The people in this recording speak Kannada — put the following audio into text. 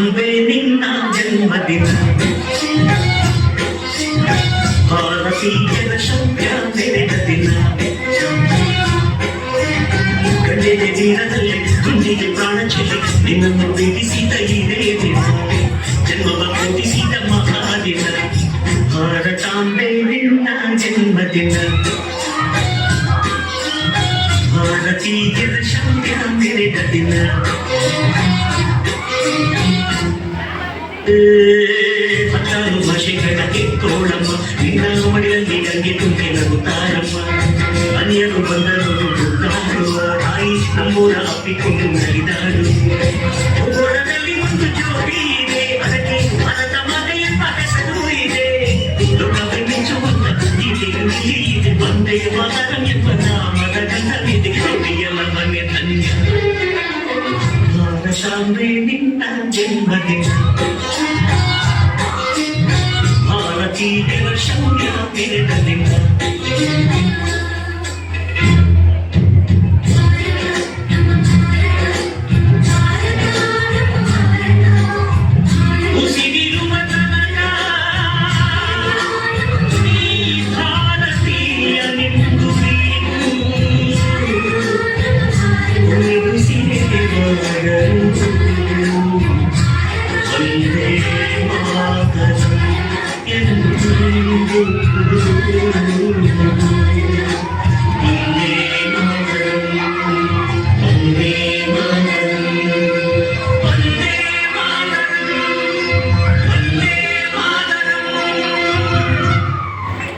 ಭಾರತಾಂಬೆ ನಿನ್ನ ಜನ್ಮದಿನ ಭಾರತೀಯರ ಶೌರ್ಯ ಮೆರೆದ ದಿನ ಗಂಗೆಗೆ ತೀರದಲ್ಲಿ ಗುಂಡಿಗೆ ಪ್ರಾಣ ಚೆಲ್ಲಿ ನಿನ್ನನ್ನು ಪ್ರೀತಿಸಿದ ಇದೇ ದಿನ ಜನ್ಮವ ಪ್ರೀತಿಸಿದ ಮಹಾದಿನ ಭಾರತಾಂಬೆ ನಿನ್ನ ಜನ್ಮದಿನ ಭಾರತೀಯರ ಶೌರ್ಯ ಮೆರೆದ ದಿನ ಹತ್ತಾರು ಭಾಷೆಗಳ ಕೆತ್ತೋಳಮ್ಮ ನಿನ್ನ ಮಡಿಯಲ್ಲಿ ಗಂಗೆ ತುಂಬಿ ನಗುತ್ತಾರಮ್ಮ ಅನ್ಯರು ಬಂದರು ನುಗ್ಗಾಡುವ ತಾಯಿ ನಮ್ಮೂರ ಅಪ್ಪಿಕೊಂಡು ನಲಿದಾಡು ಭೂಗೋಳದಲ್ಲಿ ಒಂದು ಜೋಡಿ ಇದೆ ಅದಕ್ಕೆ ಭಾರತ ಮಾತೆ ಎಂಬ ಹೆಸರು ಇದೆ ಲೋಕವೇ ಮೆಚ್ಚುವಂತ ಗೀತೆಯು ಇದೆ ಒಂದೇ ಮಾತರಂ ಎಂಬ ನಾಮದ ಗಂಧವಿದೆ ಜೋಡಿಯಲ್ಲ ಮನೆ ಧನ್ಯ ಭಾರತಾಂಬೆ ನಿನ್ನ ಜನ್ಮದಿನ ಭಾರತೀಯರ ಶೌರ್ಯ ಮೆರೆದ ದಿನ